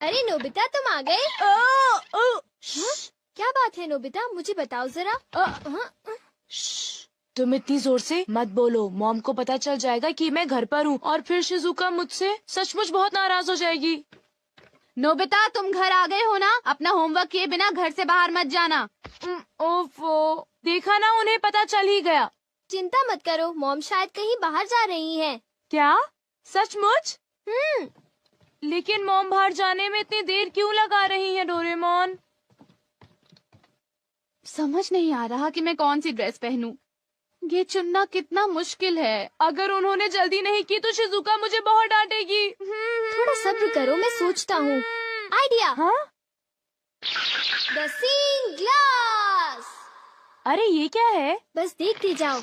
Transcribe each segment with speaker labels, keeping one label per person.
Speaker 1: अरे नोबिता, तुम आ गए? हाँ? क्या बात है नोबिता, मुझे बताओ जरा।
Speaker 2: तुम इतनी जोर से मत बोलो, मॉम को पता चल जाएगा कि मैं घर पर हूँ और फिर शिजुका मुझसे सचमुच बहुत नाराज हो जाएगी।
Speaker 3: नोबिता, तुम घर आ गए हो ना? अपना होमवर्क किए बिना घर से बाहर मत जाना।
Speaker 2: ओफो, देखा ना, उन्हें पता चल ही गया।
Speaker 1: चिंता मत करो, मॉम शायद कहीं बाहर जा रही हैं।
Speaker 2: क्या? सचमुच? लेकिन मॉम बाहर जाने में इतनी देर क्यों लगा रही है डोरेमोन?
Speaker 3: समझ नहीं आ रहा कि मैं कौन सी ड्रेस पहनूं। ये चुनना कितना मुश्किल है।
Speaker 2: अगर उन्होंने जल्दी नहीं की तो शिजुका मुझे बहुत डांटेगी।
Speaker 1: थोड़ा सब्र करो, मैं सोचता हूँ। आइडिया।
Speaker 2: हाँ?
Speaker 1: The seeing glass.
Speaker 2: अरे ये क्या है?
Speaker 1: बस देखते जाओ।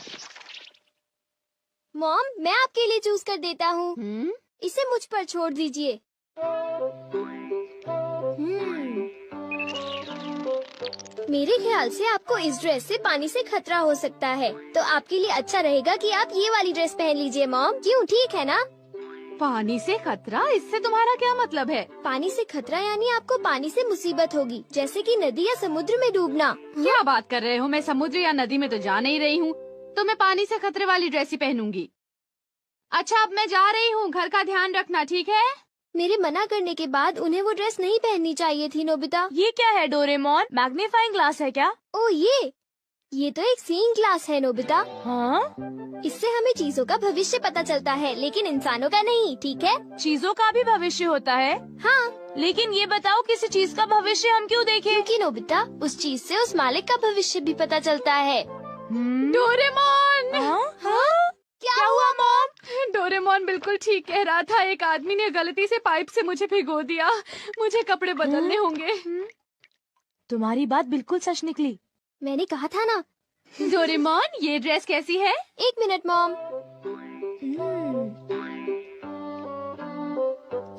Speaker 1: मॉम, मैं आपके लिए चूज कर देता हूँ। इसे मुझ पर छोड़ दीजिए। मेरे ख्याल से आपको इस ड्रेस से पानी से खतरा हो सकता है, तो आपके लिए अच्छा रहेगा कि आप ये वाली ड्रेस पहन लीजिए मॉम। क्यों, ठीक है ना?
Speaker 3: पानी से खतरा? इससे तुम्हारा क्या मतलब है?
Speaker 1: पानी से खतरा यानी आपको पानी से मुसीबत होगी, जैसे कि नदी या समुद्र में डूबना।
Speaker 3: क्या बात कर रहे हो? मैं समुद्र या नदी में तो जा नहीं रही हूँ, तो मैं पानी से खतरे वाली ड्रेस ही पहनूंगी। अच्छा, अब मैं जा रही हूँ, घर का ध्यान रखना, ठीक है?
Speaker 1: मेरे मना करने के बाद उन्हें वो ड्रेस नहीं पहननी चाहिए थी नोबिता।
Speaker 2: ये क्या है डोरेमोन? मैग्नीफाइंग ग्लास है क्या?
Speaker 1: ओ ये तो एक सीइंग ग्लास है नोबिता।
Speaker 2: हाँ?
Speaker 1: इससे हमें चीजों का भविष्य पता चलता है, लेकिन इंसानों का नहीं, ठीक है?
Speaker 2: चीजों का भी भविष्य होता है?
Speaker 1: हाँ।
Speaker 2: लेकिन ये बताओ, किसी चीज का भविष्य हम क्यों देखें?
Speaker 1: क्योंकि नोबिता, उस चीज से उस मालिक का भविष्य भी पता चलता है।
Speaker 3: डोरेमोन!
Speaker 1: हाँ? क्या हुआ मॉम?
Speaker 3: डोरेमोन बिल्कुल ठीक कह रहा था। एक आदमी ने गलती से पाइप से मुझे भिगो दिया। मुझे कपड़े बदलने होंगे।
Speaker 2: तुम्हारी बात बिल्कुल सच निकली।
Speaker 1: मैंने कहा था ना।
Speaker 3: डोरेमोन, ये ड्रेस कैसी है?
Speaker 1: एक मिनट मॉम।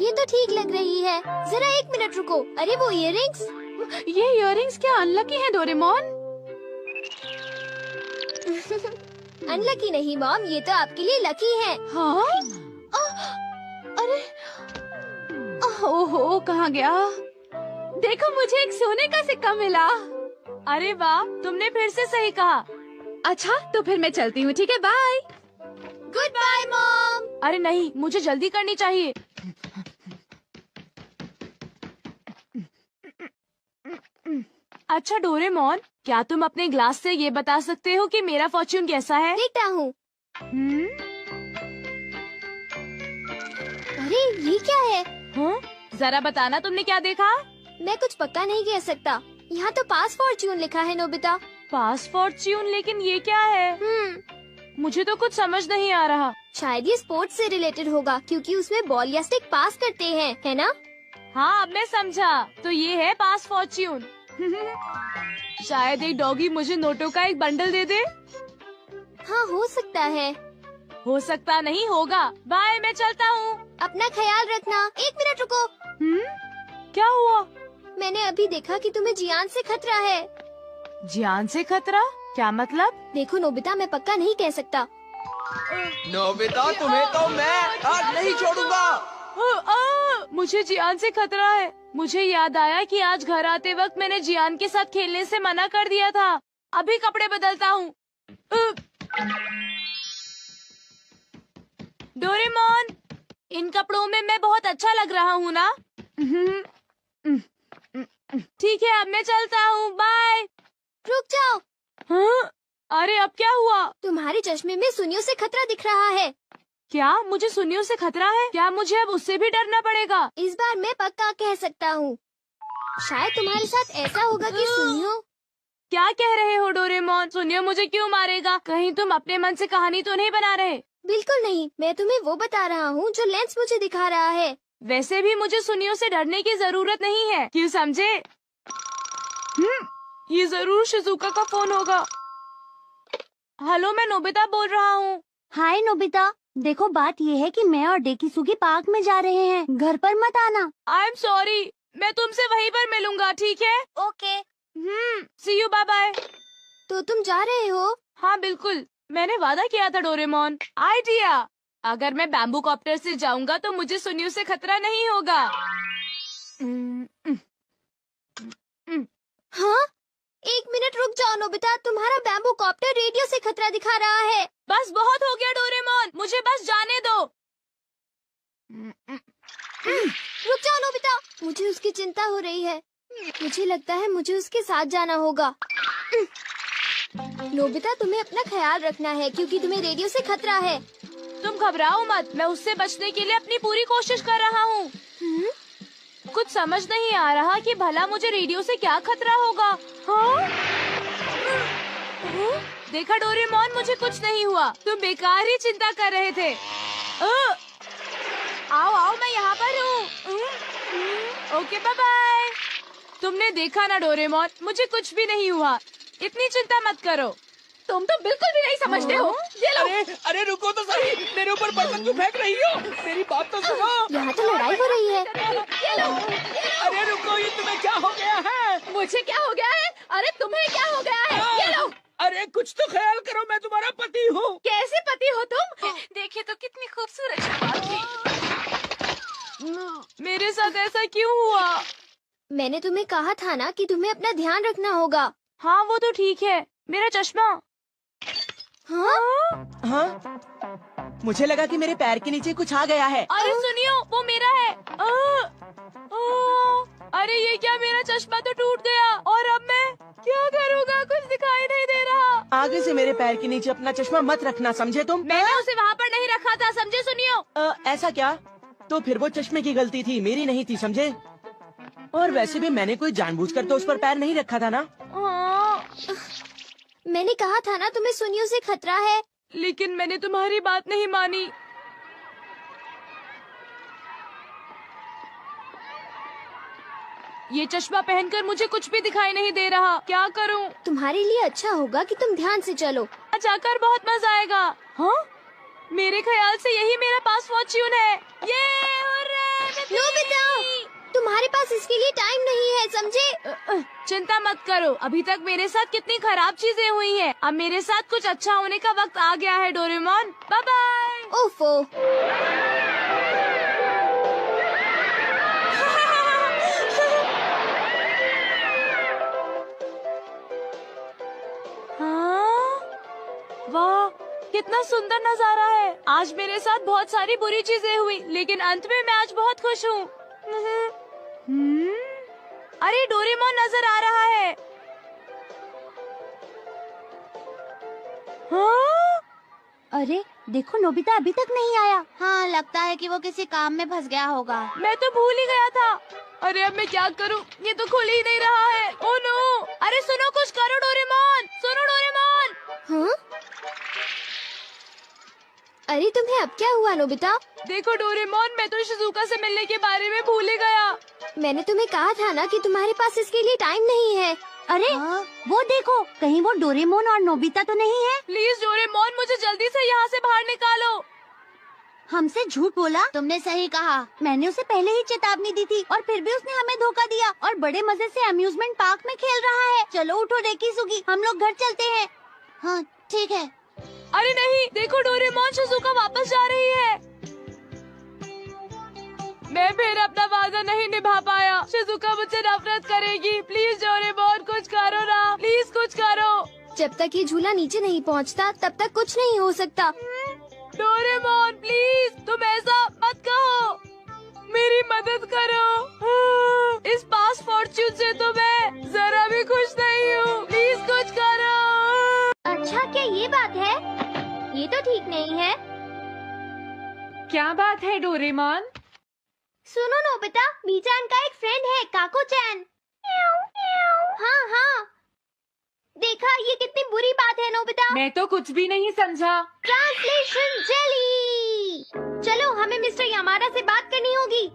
Speaker 1: ये तो ठीक लग रही है। जरा एक मिनट रुको। अरे वो इयररिंग्स।
Speaker 3: ये इयररिंग्स क्या अनलकी हैं डोरेमोन?
Speaker 1: अनलकी नहीं मॉम, ये तो आपके लिए लकी है।
Speaker 3: हाँ? अरे ओहो, कहाँ गया? देखो, मुझे एक सोने का सिक्का मिला।
Speaker 2: अरे वाह, तुमने फिर से सही कहा।
Speaker 3: अच्छा, तो फिर मैं चलती हूँ, ठीक है? बाय।
Speaker 1: Goodbye mom.
Speaker 2: अरे नहीं, मुझे जल्दी करनी चाहिए। अच्छा डोरेमोन, क्या तुम अपने ग्लास से ये बता सकते हो कि मेरा फॉर्च्यून कैसा है?
Speaker 1: देखता हूँ। अरे ये क्या है?
Speaker 2: हाँ? जरा बताना, तुमने क्या देखा?
Speaker 1: मैं कुछ पक्का नहीं कह सकता। यहाँ तो पास फॉर्च्यून लिखा है नोबिता।
Speaker 2: पास फॉर्च्यून? लेकिन ये क्या है? मुझे तो कुछ समझ नहीं आ रहा।
Speaker 1: शायद ये स्पोर्ट्स से रिलेटेड होगा, क्योंकि उसमें बॉल या स्टिक पास करते हैं, है ना?
Speaker 2: हाँ, अब मैं समझा। तो ये है पास फॉर्च्यून। शायद एक डॉगी मुझे नोटों का एक बंडल दे दे।
Speaker 1: हाँ, हो सकता है।
Speaker 2: हो सकता नहीं, होगा। बाय, मैं चलता हूँ।
Speaker 1: अपना ख्याल रखना। एक मिनट रुको।
Speaker 2: क्या हुआ?
Speaker 1: मैंने अभी देखा कि तुम्हें जियान से खतरा है।
Speaker 2: जियान से खतरा? क्या मतलब?
Speaker 1: देखो नोबिता, मैं पक्का नहीं कह सकता।
Speaker 4: नोबिता, तुम्हें तो मैं आज नहीं छोड़ूंगा।
Speaker 2: मुझे जियान से खतरा है। मुझे याद आया कि आज घर आते वक्त मैंने जियान के साथ खेलने से मना कर दिया था। अभी कपड़े बदलता हूँ। डोरेमोन, इन कपड़ों में मैं बहुत अच्छा लग रहा हूँ ना? ठीक है, अब मैं चलता हूँ। बाय।
Speaker 1: रुक जाओ।
Speaker 2: हाँ? अरे अब क्या हुआ?
Speaker 1: तुम्हारे चश्मे में सुनियों से खतरा दिख रहा है।
Speaker 2: क्या मुझे सुनियों से खतरा है? क्या मुझे अब उससे भी डरना पड़ेगा?
Speaker 1: इस बार मैं पक्का कह सकता हूँ। शायद तुम्हारे साथ ऐसा होगा कि सुनियो।
Speaker 2: क्या कह रहे हो डोरेमोन? सुनियो मुझे क्यों मारेगा? कहीं तुम अपने मन से कहानी तो नहीं बना रहे?
Speaker 1: बिल्कुल नहीं, मैं तुम्हें वो बता रहा हूँ जो लेंस मुझे दिखा रहा है।
Speaker 2: वैसे भी मुझे सुनियों से डरने की जरूरत नहीं है, क्यों समझे? ये जरूर शिजुका का फोन होगा। हेलो, मैं नोबिता बोल रहा हूँ।
Speaker 5: हाय नोबिता, देखो बात ये है कि मैं और डेकिसुगी पार्क में जा रहे हैं, घर पर मत आना।
Speaker 2: आई एम सॉरी, मैं तुमसे वहीं पर मिलूंगा, ठीक है?
Speaker 1: Okay.
Speaker 2: See you, bye bye.
Speaker 1: तो तुम जा रहे हो?
Speaker 2: हाँ बिल्कुल, मैंने वादा किया था डोरेमोन। आइडिया, अगर मैं बैम्बू कॉप्टर से जाऊंगा तो मुझे सुनियों से खतरा नहीं होगा।
Speaker 1: नोबिता, तुम्हारा बैम्बू कॉप्टर रेडियो से खतरा दिखा रहा है।
Speaker 2: बस बहुत हो गया डोरेमोन, मुझे बस जाने दो।
Speaker 1: रुक जाओ नोबिता, मुझे उसकी चिंता हो रही है। मुझे लगता है मुझे उसके साथ जाना होगा। नोबिता, तुम्हें अपना ख्याल रखना है क्योंकि तुम्हें रेडियो से खतरा है।
Speaker 2: तुम घबराओ मत, मैं उससे बचने के लिए अपनी पूरी कोशिश कर रहा हूँ। कुछ समझ नहीं आ रहा कि भला मुझे रेडियो से क्या खतरा होगा। हाँ? देखा डोरेमोन, मुझे कुछ नहीं हुआ, तुम बेकार ही चिंता कर रहे थे। आओ आओ, मैं यहाँ पर हूँ। Okay, bye bye. तुमने देखा ना डोरेमोन, मुझे कुछ भी नहीं हुआ, इतनी चिंता मत करो। तुम तो बिल्कुल भी नहीं समझते हो। ये लो।
Speaker 4: अरे रुको तो सही, मेरे ऊपर बर्तन क्यों फेंक रही हो? मेरी बात तो सुनो।
Speaker 1: यहाँ तो लड़ाई हो रही है।
Speaker 3: ये लो।
Speaker 4: अरे रुको, ये तुम्हें क्या हो गया है?
Speaker 3: मुझे क्या हो गया है? अरे तुम्हें क्या हो गया है? ये लो।
Speaker 4: अरे कुछ तो ख्याल करो, मैं तुम्हारा पति हूँ।
Speaker 3: कैसे पति हो तुम? देखिए तो कितनी खूबसूरत शबाब थी।
Speaker 2: मेरे साथ ऐसा क्यों हुआ?
Speaker 1: मैंने तुम्हें कहा था ना कि तुम्हें अपना ध्यान रखना होगा।
Speaker 2: हाँ वो तो ठीक है, मेरा चश्मा।
Speaker 1: हाँ?
Speaker 4: हाँ? मुझे लगा कि मेरे पैर के नीचे कुछ आ गया है।
Speaker 2: अरे सुनियो, वो मेरा है। अरे ये क्या, मेरा चश्मा तो टूट गया और अब मैं क्या करूँगा? कुछ दिखाई नहीं दे रहा।
Speaker 4: आगे से मेरे पैर के नीचे अपना चश्मा मत रखना, समझे तुम?
Speaker 2: मैंने उसे वहाँ पर नहीं रखा था, समझे सुनियो?
Speaker 4: ऐसा क्या? तो फिर वो चश्मे की गलती थी, मेरी नहीं थी, समझे? और वैसे भी मैंने कोई जानबूझकर तो उस पर पैर नहीं रखा था ना।
Speaker 1: मैंने कहा था ना तुम्हें सुनियो से खतरा है।
Speaker 2: लेकिन मैंने तुम्हारी बात नहीं मानी। ये चश्मा पहनकर मुझे कुछ भी दिखाई नहीं दे रहा, क्या करूं?
Speaker 1: तुम्हारे लिए अच्छा होगा कि तुम ध्यान से चलो।
Speaker 2: जाकर बहुत मजा आएगा। हाँ? मेरे ख्याल से यही मेरा पास फॉर्च्यून है। ये
Speaker 1: नोबिता, तुम्हारे पास इसके लिए टाइम नहीं है, समझे?
Speaker 2: चिंता मत करो, अभी तक मेरे साथ कितनी खराब चीजें हुई हैं। अब मेरे साथ कुछ अच्छा होने का वक्त आ गया है डोरेमोन। Bye bye.
Speaker 1: ओफो।
Speaker 2: हाँ? वाह, कितना सुंदर नजारा है। आज मेरे साथ बहुत सारी बुरी चीजें हुई, लेकिन अंत में मैं आज बहुत खुश हूँ। अरे डोरेमोन नजर आ रहा है। हाँ?
Speaker 5: अरे देखो, नोबिता अभी तक नहीं आया। हाँ, लगता है कि वो किसी काम में फंस गया होगा।
Speaker 2: मैं तो भूल ही गया था। अरे अब मैं क्या करूं? ये तो खुल ही नहीं रहा है। Oh no! अरे सुनो, कुछ करो डोरेमोन, सुनो डोरेमोन।
Speaker 1: हाँ? अरे तुम्हें अब क्या हुआ नोबिता?
Speaker 2: देखो डोरेमोन, मैं तो शिजुका से मिलने के बारे में भूल ही गया।
Speaker 1: मैंने तुम्हें कहा था ना कि तुम्हारे पास इसके लिए टाइम नहीं है।
Speaker 5: अरे वो देखो, कहीं वो डोरेमोन और नोबिता तो नहीं है?
Speaker 2: प्लीज डोरेमोन, मुझे जल्दी से यहाँ से बाहर निकालो।
Speaker 5: हमसे झूठ बोला? तुमने सही कहा, मैंने उसे पहले ही चेतावनी दी थी और फिर भी उसने हमें धोखा दिया और बड़े मजे से अम्यूजमेंट पार्क में खेल रहा है। चलो उठो डेकिसुगी, हम लोग घर चलते हैं। हाँ ठीक है।
Speaker 2: अरे नहीं, देखो डोरेमोन, शिजुका वापस जा रही है। मैं फिर अपना वादा नहीं निभा पाया। शिजुका मुझसे नफरत करेगी। प्लीज डोरेमोन, कुछ करो ना, प्लीज कुछ करो।
Speaker 1: जब तक ये झूला नीचे नहीं पहुंचता, तब तक कुछ नहीं हो सकता।
Speaker 2: डोरेमोन प्लीज, तुम ऐसा मत कहो, मेरी मदद करो। इस पास फॉर्च्यून से तो मैं जरा भी खुश नहीं हूँ, प्लीज कुछ करो।
Speaker 1: अच्छा, क्या ये बात है? ये तो ठीक नहीं है।
Speaker 3: क्या बात है डोरेमोन?
Speaker 1: सुनो नोबिता, मीचान का एक फ्रेंड है, काको-चैन। हाँ हाँ, देखा, ये कितनी बुरी बात है नोबिता।
Speaker 3: मैं तो कुछ भी नहीं समझा।
Speaker 1: Translation jelly. चलो, हमें मिस्टर यामाडा से बात करनी होगी।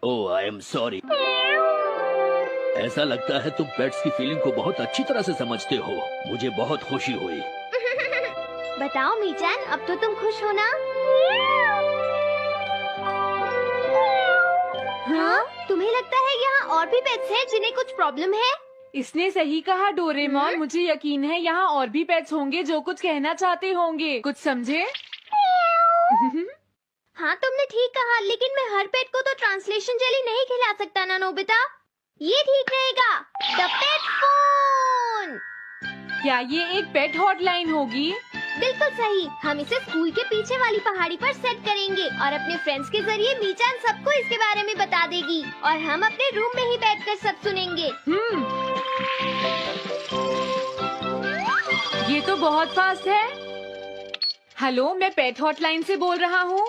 Speaker 6: ओह, आई एम सॉरी। ऐसा लगता है तुम पेट्स की फीलिंग को बहुत अच्छी तरह से समझते हो। मुझे बहुत खुशी हुई।
Speaker 1: बताओ मीचान, अब तो तुम खुश हो ना? हाँ? तुम्हें लगता है यहाँ और भी पेट्स हैं जिन्हें कुछ प्रॉब्लम है?
Speaker 3: इसने सही कहा डोरेमोन, मुझे यकीन है यहाँ और भी पेट्स होंगे जो कुछ कहना चाहते होंगे। कुछ समझे?
Speaker 1: हाँ तुमने ठीक कहा, लेकिन मैं हर पेट को तो ट्रांसलेशन जेली नहीं खिला सकता ना नोबिता। ये ठीक रहेगा। The pet phone.
Speaker 2: क्या ये एक पेट हॉटलाइन होगी?
Speaker 1: बिल्कुल सही। हम इसे स्कूल के पीछे वाली पहाड़ी पर सेट करेंगे और अपने फ्रेंड्स के जरिए मीचान सबको इसके बारे में बता देगी और हम अपने रूम में ही बैठकर सब सुनेंगे।
Speaker 2: ये तो बहुत फास्ट है। हेलो, मैं पेट हॉटलाइन से बोल रहा हूँ।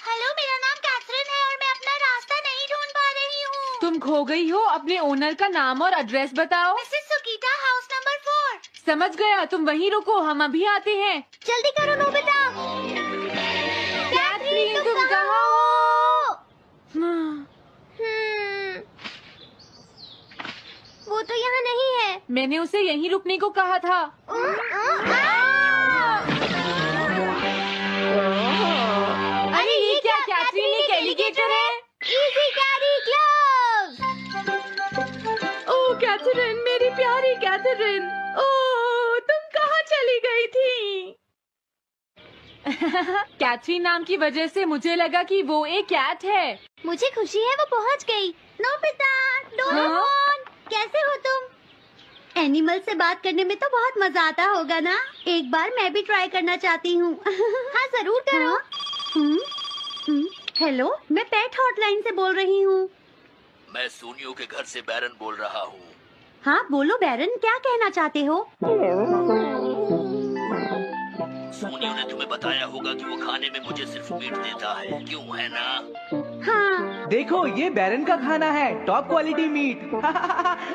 Speaker 5: हेलो, मेरा नाम कैथरीन है और मैं अपना रास्ता नहीं ढूंढ पा रही हूँ।
Speaker 2: तुम खो गई हो, अपने ओनर का नाम और एड्रेस बताओ।
Speaker 5: Mrs Sukita, house number 4।
Speaker 2: समझ गया, तुम वहीं रुको, हम अभी आते हैं।
Speaker 1: जल्दी करो नोबिता।
Speaker 2: कैथरीन, तुम कहाँ हो?
Speaker 1: वो तो यहाँ नहीं है।
Speaker 2: मैंने उसे यहीं रुकने को कहा था। अरे ये क्या, कैथरीन एक एलिगेटर है।
Speaker 1: Easy carry gloves.
Speaker 2: Oh Catherine, मेरी प्यारी कैथरीन, ओह तुम कहाँ चली गई थी? कैथरीन नाम की वजह से मुझे लगा कि वो एक कैट है।
Speaker 1: मुझे खुशी है वो पहुँच गई।
Speaker 5: नोबिता, डोरेमोन, कैसे हो तुम? एनिमल से बात करने में तो बहुत मजा आता होगा ना? एक बार मैं भी ट्राई करना चाहती हूँ।
Speaker 1: हाँ जरूर करो।
Speaker 5: हेलो, मैं पेट हॉटलाइन से बोल रही हूँ।
Speaker 6: मैं सोनियो के घर से बैरन बोल रहा हूँ।
Speaker 5: हाँ बोलो बैरन, क्या कहना चाहते हो?
Speaker 6: सोनियो ने तुम्हें बताया होगा कि वो खाने में मुझे सिर्फ मीट देता है, क्यों है ना?
Speaker 5: हाँ।
Speaker 4: देखो, ये बैरन का खाना है, टॉप क्वालिटी मीट।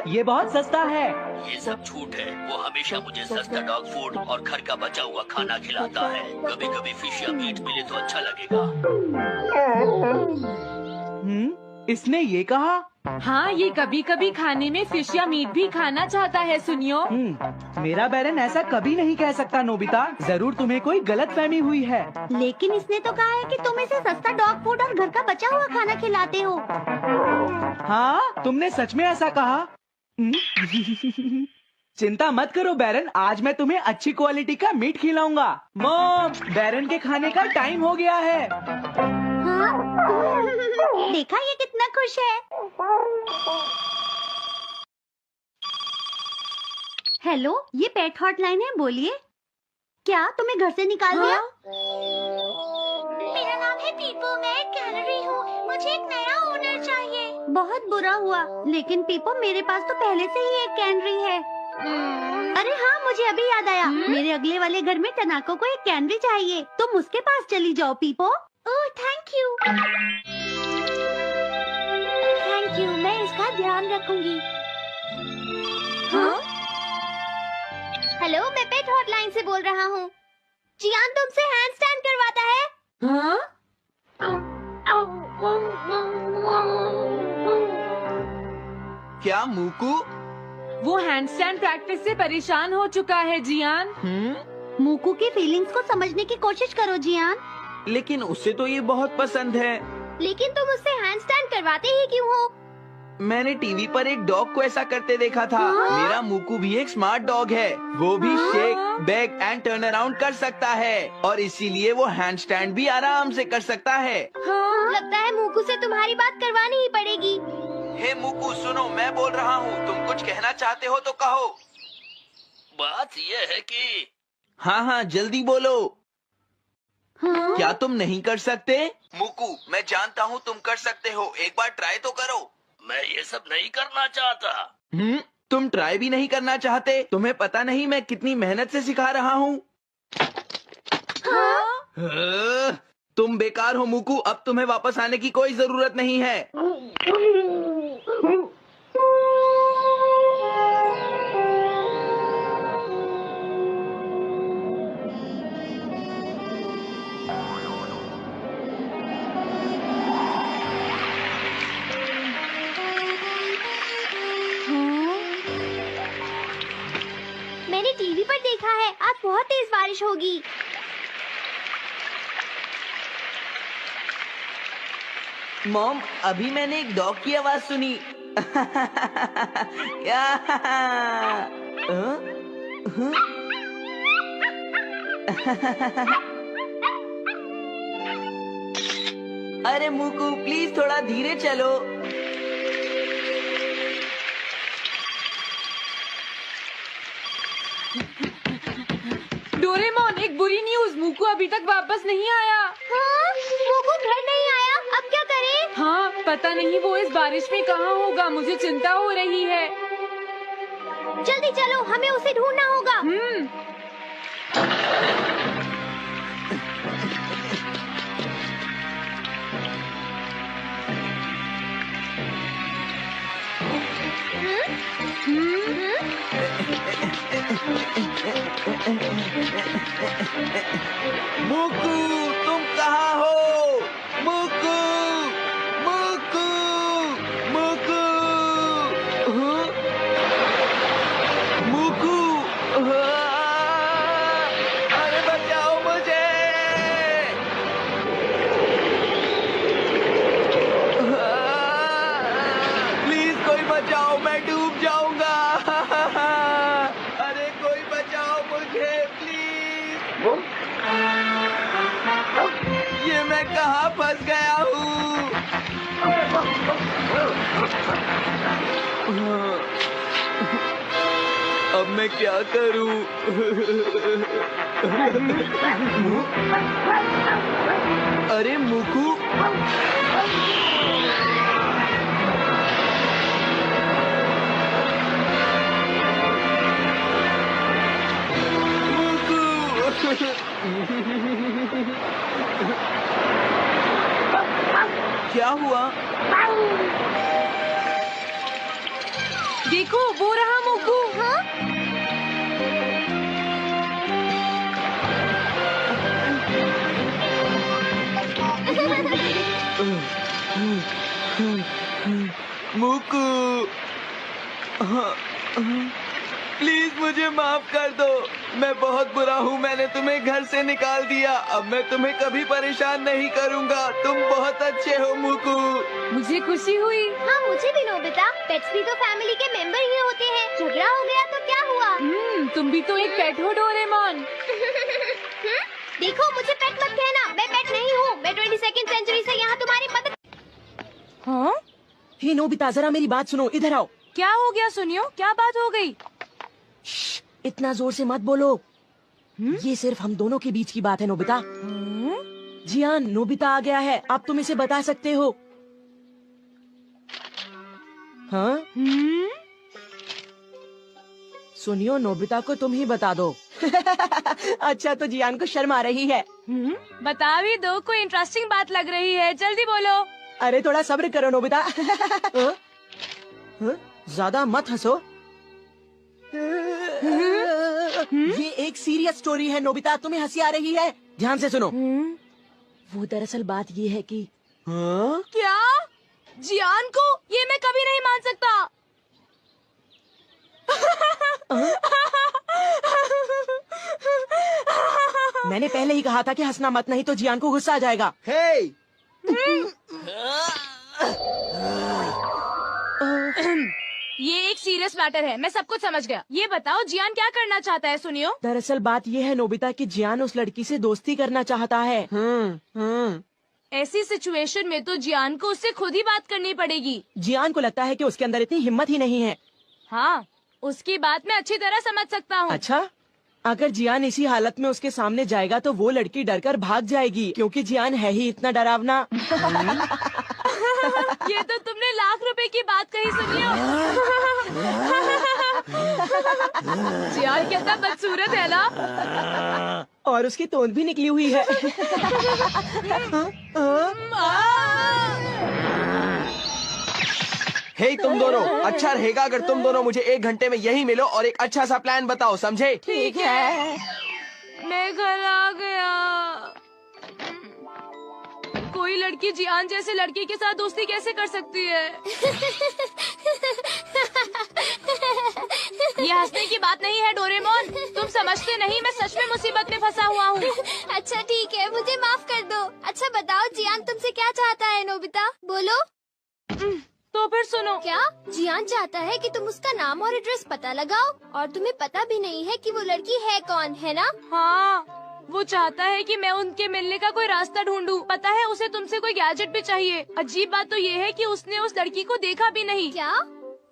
Speaker 4: ये बहुत सस्ता है।
Speaker 6: ये सब झूठ है। वो हमेशा मुझे सस्ता डॉग फूड और घर का बचा हुआ खाना खिलाता है। कभी कभी फिश या मीट मिले तो अच्छा लगेगा।
Speaker 4: इसने ये कहा?
Speaker 2: हाँ, ये कभी कभी खाने में फिश या मीट भी खाना चाहता है। सुनियो,
Speaker 4: मेरा बैरन ऐसा कभी नहीं कह सकता नोबिता। जरूर तुम्हें कोई गलतफहमी हुई है।
Speaker 5: लेकिन इसने तो कहा है कि तुम इसे सस्ता डॉग फूड और घर का बचा हुआ खाना खिलाते हो।
Speaker 4: हाँ, तुमने सच में ऐसा कहा? चिंता मत करो बैरन, आज मैं तुम्हें अच्छी क्वालिटी का मीट खिलाऊंगा। मॉम, बैरन के खाने का टाइम हो गया है।
Speaker 5: हाँ? देखा, ये कितना खुश है। हेलो, ये पेट हॉटलाइन है, बोलिए। क्या तुम्हें घर से निकाल दिया? मेरा नाम है पीपो, मैं एक कैनरी हूँ। मुझे एक नया ओनर चाहिए। बहुत बुरा हुआ, लेकिन पीपो मेरे पास तो पहले से ही एक कैनरी है। अरे हाँ, मुझे अभी याद आया। मेरे अगले वाले घर में टनाको को एक कैनरी चाहिए। तुम उसके पास चली जाओ Pipo. Oh thank you.
Speaker 1: Thank you, मैं इसका ध्यान रखूंगी।
Speaker 5: हाँ?
Speaker 1: हेलो, मैं पेट हॉटलाइन से बोल रहा हूँ। जियान तुमसे हैंड स्टैंड करवाता है।
Speaker 2: हाँ?
Speaker 7: क्या मूकू?
Speaker 2: वो हैंडस्टैंड प्रैक्टिस से परेशान हो चुका है जियान।
Speaker 5: मूकू की फीलिंग्स को समझने की कोशिश करो जियान।
Speaker 7: लेकिन उसे तो ये बहुत पसंद है।
Speaker 1: लेकिन तुम उससे हैंड स्टैंड करवाते ही क्यों हो?
Speaker 7: मैंने टीवी पर एक डॉग को ऐसा करते देखा था। मेरा मूकू भी एक स्मार्ट डॉग है। वो भी shake, back and turn around कर सकता है और इसीलिए वो हैंड स्टैंड भी आराम से कर सकता है।
Speaker 1: लगता है मूकू से तुम्हारी बात करवानी ही पड़ेगी।
Speaker 7: हे मूकू, सुनो, मैं बोल रहा हूँ। तुम कुछ कहना चाहते हो तो कहो।
Speaker 6: बात ये है कि
Speaker 7: हाँ हाँ, जल्दी बोलो। क्या तुम नहीं कर सकते? मूकू, मैं जानता हूँ तुम कर सकते हो। एक बार ट्राई तो करो।
Speaker 6: मैं ये सब नहीं करना चाहता।
Speaker 7: तुम ट्राई भी नहीं करना चाहते? तुम्हें पता नहीं मैं कितनी मेहनत से सिखा रहा हूँ। तुम बेकार हो मूकू। अब तुम्हें वापस आने की कोई जरूरत नहीं है।
Speaker 1: मैंने टीवी पर देखा है आज बहुत तेज बारिश होगी।
Speaker 7: मॉम, अभी मैंने एक डॉग की आवाज सुनी। क्या? अरे मूकू, प्लीज थोड़ा धीरे चलो।
Speaker 2: डोरेमोन, एक बुरी न्यूज, मूकू अभी तक वापस नहीं आया।
Speaker 1: हाँ, मोकू घर नहीं आया, अब क्या करें?
Speaker 2: हाँ, पता नहीं वो इस बारिश में कहाँ होगा, मुझे चिंता हो रही है।
Speaker 1: जल्दी चलो, हमें उसे ढूंढना होगा।
Speaker 7: मुकू, तुम कहाँ हो? मुकू, मुकू, मुकू, हाँ? मुकू, हाँ? अरे बचाओ मुझे! प्लीज कोई बचाओ, मैं डूब जाऊंगा। अरे कोई बचाओ मुझे प्लीज। ये मैं कहाँ फंस गया हूँ? अब मैं क्या करूँ? अरे मुकू, क्या हुआ?
Speaker 2: देखो, वो रहा मूकू।
Speaker 1: हाँ?
Speaker 7: मुकू, प्लीज मुझे माफ कर दो। मैं बहुत बुरा हूँ, मैंने तुम्हें घर से निकाल दिया। अब मैं तुम्हें कभी परेशान नहीं करूँगा। तुम बहुत अच्छे हो मुकू।
Speaker 2: मुझे खुशी हुई।
Speaker 1: हाँ, मुझे भी नोबिता। पेट्स भी तो फैमिली के मेंबर ही होते हैं। झगड़ा हो गया तो क्या हुआ?
Speaker 2: तुम भी तो एक पेट हो डोरेमोन।
Speaker 1: देखो, मुझे पेट मत कहना, मैं पेट नहीं हूँ। मैं 22वीं सेंचुरी से यहाँ तुम्हारी मदद।
Speaker 2: हाँ?
Speaker 4: हे नोबिता, जरा मेरी बात सुनो, इधर आओ।
Speaker 2: क्या हो गया सुनियो, क्या बात हो गई?
Speaker 4: श्श, इतना जोर से मत बोलो। ये सिर्फ हम दोनों के बीच की बात है नोबिता। जियान, नोबिता आ गया है, आप तुम इसे बता सकते हो। हाँ? सुनियो, नोबिता को तुम ही बता दो। अच्छा, तो जियान को शर्म आ रही है।
Speaker 2: बता भी दो, कोई इंटरेस्टिंग बात लग रही है, जल्दी बोलो।
Speaker 4: अरे थोड़ा सब्र करो नोबिता। हाँ? हाँ? ज्यादा मत हंसो। ये एक सीरियस स्टोरी है नोबिता, तुम्हें हंसी आ रही है? ध्यान से सुनो। वो दरअसल बात ये है कि हाँ?
Speaker 2: क्या? जियान को? ये मैं कभी नहीं मान सकता।
Speaker 4: मैंने पहले ही कहा था कि हंसना मत, नहीं तो जियान को गुस्सा आ जाएगा।
Speaker 7: हे!
Speaker 2: ये एक सीरियस मैटर है, मैं सब कुछ समझ गया। ये बताओ, जियान क्या करना चाहता है सुनियो?
Speaker 4: दरअसल बात ये है नोबिता कि जियान उस लड़की से दोस्ती करना चाहता है।
Speaker 2: ऐसी सिचुएशन में तो जियान को उससे खुद ही बात करनी पड़ेगी।
Speaker 4: जियान को लगता है कि उसके अंदर इतनी हिम्मत ही नहीं है।
Speaker 2: हाँ, उसकी बात मैं अच्छी तरह समझ सकता हूँ।
Speaker 4: अच्छा, अगर जियान इसी हालत में उसके सामने जाएगा तो वो लड़की डरकर भाग जाएगी, क्योंकि जियान है ही इतना डरावना।
Speaker 2: ये तो तुमने लाख रुपए की बात कही सुनियो। जियान कितना बदसूरत है ना।
Speaker 4: और उसकी तोंद भी निकली हुई है।
Speaker 7: हे तुम दोनों, अच्छा रहेगा अगर तुम दोनों मुझे 1 घंटे में यहीं मिलो और एक अच्छा सा प्लान बताओ, समझे?
Speaker 4: ठीक है।
Speaker 2: मैं घर आ गया। कोई लड़की जियान जैसे लड़के के साथ दोस्ती कैसे कर सकती है? ये हंसने की बात नहीं है डोरेमोन, तुम समझते नहीं, मैं सच में मुसीबत में फंसा हुआ हूँ।
Speaker 1: अच्छा ठीक है, मुझे माफ कर दो। अच्छा बताओ, जियान तुमसे क्या चाहता है नोबिता? बोलो।
Speaker 2: तो फिर सुनो।
Speaker 1: क्या? जियान चाहता है कि तुम उसका नाम और एड्रेस पता लगाओ, और तुम्हें पता भी नहीं है कि वो लड़की है कौन, है ना?
Speaker 2: हाँ, वो चाहता है कि मैं उनके मिलने का कोई रास्ता ढूंढूं। पता है, उसे तुमसे कोई गैजेट भी चाहिए। अजीब बात तो ये है कि उसने उस लड़की को देखा भी नहीं।
Speaker 1: क्या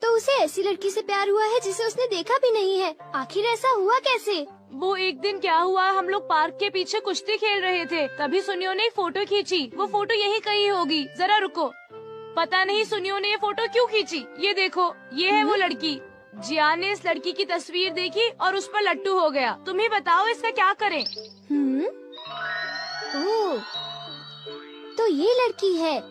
Speaker 1: तो उसे ऐसी लड़की से प्यार हुआ है जिसे उसने देखा भी नहीं है। आखिर ऐसा हुआ कैसे?
Speaker 2: वो एक दिन क्या हुआ, हम लोग पार्क के पीछे कुश्ती खेल रहे थे, तभी सुनियो ने एक फोटो खींची। वो फोटो यही कहीं होगी, जरा रुको। पता नहीं सुनियो ने ये फोटो क्यों खींची। ये देखो, ये है वो लड़की। जियान ने इस लड़की की तस्वीर देखी और उस पर लट्टू हो गया। तुम ही बताओ इसका क्या करें।
Speaker 1: ओह, तो ये लड़की है।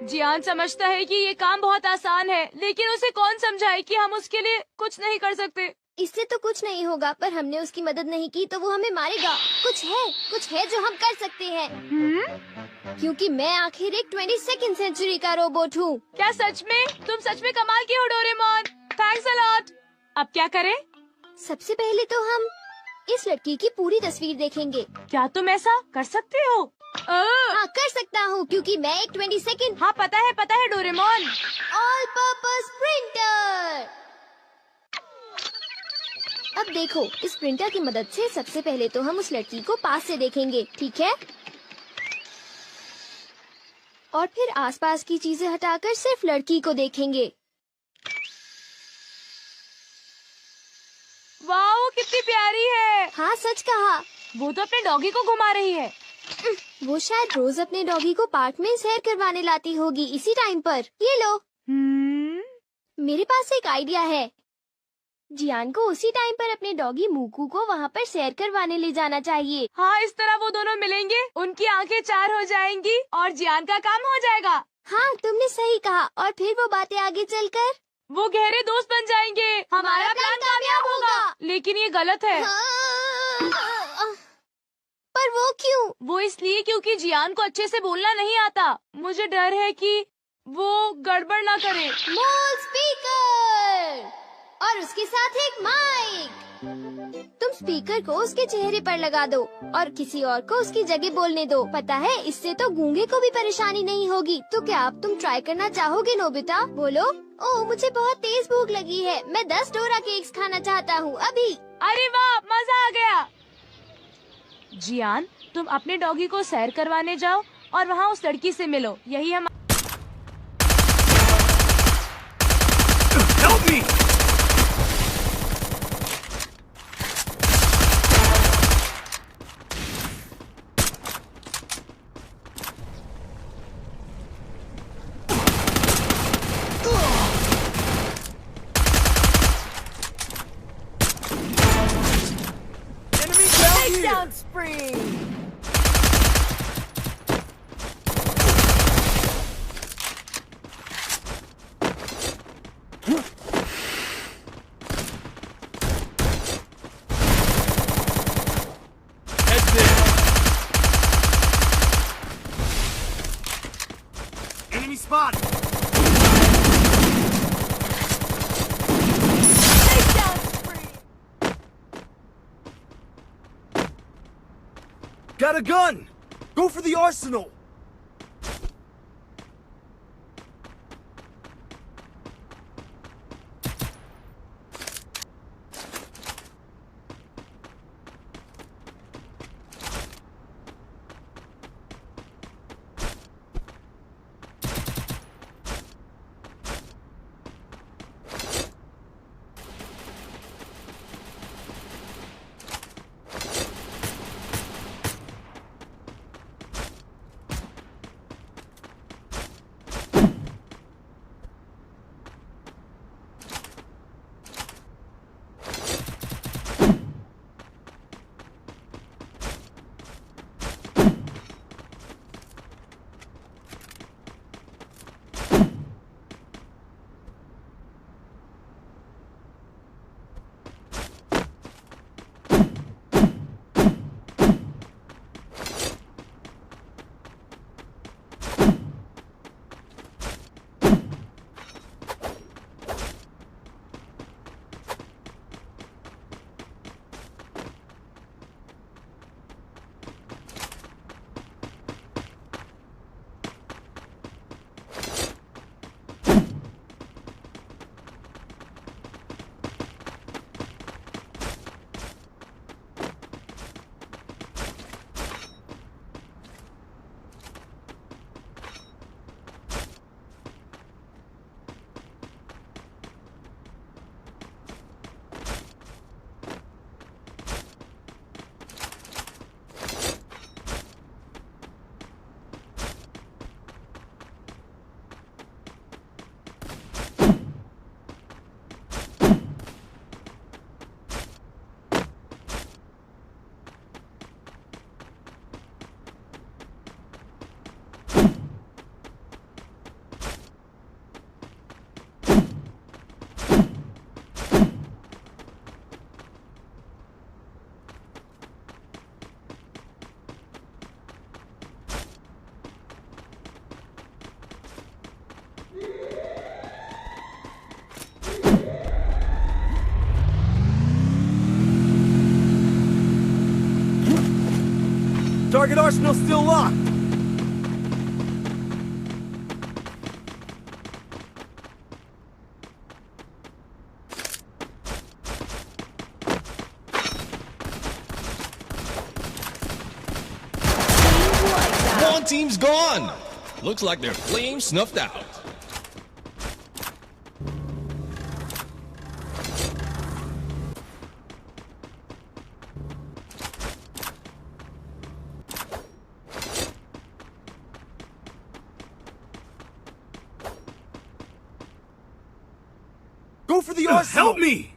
Speaker 2: जियान समझता है कि ये काम बहुत आसान है, लेकिन उसे कौन समझाए कि हम उसके लिए कुछ नहीं कर सकते।
Speaker 1: इससे तो कुछ नहीं होगा, पर हमने उसकी मदद नहीं की तो वो हमें मारेगा। कुछ है जो हम कर सकते हैं। क्योंकि मैं आखिर एक 22वीं सेंचुरी का रोबोट हूँ।
Speaker 2: क्या सच में? तुम सच में कमाल की हो डोरेमोन। Thanks a lot. अब क्या करें?
Speaker 1: सबसे पहले तो हम इस लड़की की पूरी तस्वीर देखेंगे।
Speaker 2: क्या तुम ऐसा कर सकते हो?
Speaker 1: हाँ, कर सकता हूँ, क्योंकि मैं एक 22nd
Speaker 2: हाँ पता है डोरेमोन।
Speaker 1: All purpose printer. अब देखो, इस प्रिंटर की मदद से सबसे पहले तो हम उस लड़की को पास से देखेंगे, ठीक है? और फिर आसपास की चीजें हटाकर सिर्फ लड़की को देखेंगे।
Speaker 2: वाओ, कितनी प्यारी है।
Speaker 1: हाँ, सच कहा।
Speaker 2: वो तो अपने डॉगी को घुमा रही है।
Speaker 1: वो शायद रोज अपने डॉगी को पार्क में सैर करवाने लाती होगी इसी टाइम पर। ये लो, मेरे पास एक आइडिया है। जियान को उसी टाइम पर अपने डॉगी मूकू को वहाँ पर सैर करवाने ले जाना चाहिए।
Speaker 2: हाँ, इस तरह वो दोनों मिलेंगे, उनकी आंखें चार हो जाएंगी और जियान का काम हो जाएगा।
Speaker 1: हाँ, तुमने सही कहा। और फिर वो बातें आगे चलकर
Speaker 2: वो गहरे दोस्त बन जाएंगे। हमारा प्लान कामयाब होगा। लेकिन ये गलत है।
Speaker 1: पर वो क्यों?
Speaker 2: वो इसलिए क्योंकि जियान को अच्छे से बोलना नहीं आता। मुझे डर है कि वो गड़बड़ ना करे।
Speaker 1: मॉल स्पीकर और उसके साथ एक माइक। तुम स्पीकर को उसके चेहरे पर लगा दो और किसी और को उसकी जगह बोलने दो। पता है, इससे तो गूंगे को भी परेशानी नहीं होगी। तो क्या अब तुम ट्राई करना चाहोगे नोबिता? बोलो। ओह, मुझे बहुत तेज भूख लगी है। मैं 10 डोरा केक्स खाना चाहता हूँ अभी।
Speaker 2: अरे वाह, मजा आ गया। जियान, तुम अपने डॉगी को सैर करवाने जाओ और वहाँ उस लड़की से मिलो। यही हम
Speaker 8: Help me! Enemy down here! Head there! Enemy spotted! Got a gun! Go for the arsenal! Target arsenal still locked.
Speaker 9: One team's gone. Looks like their flame snuffed out.
Speaker 8: Go for the arsenal. Help me.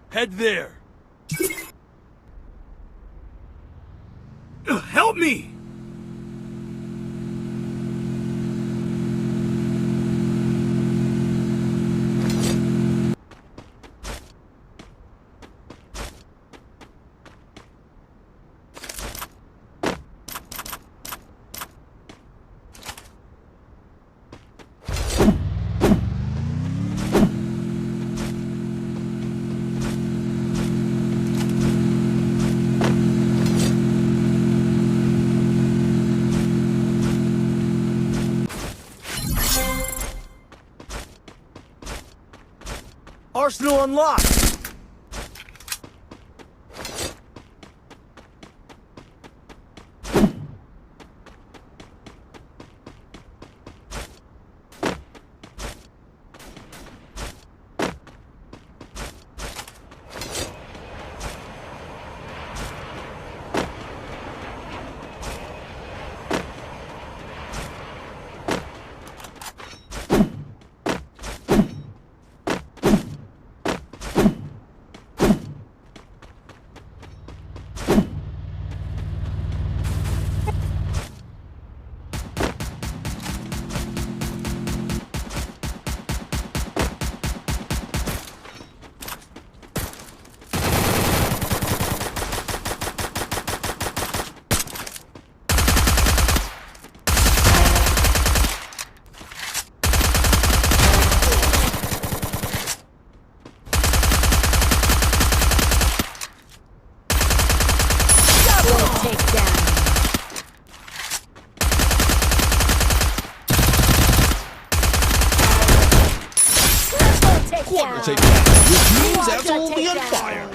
Speaker 8: Head there. Help me! Arsenal unlocked!
Speaker 9: Quadra takedown. Which means absolutely on fire.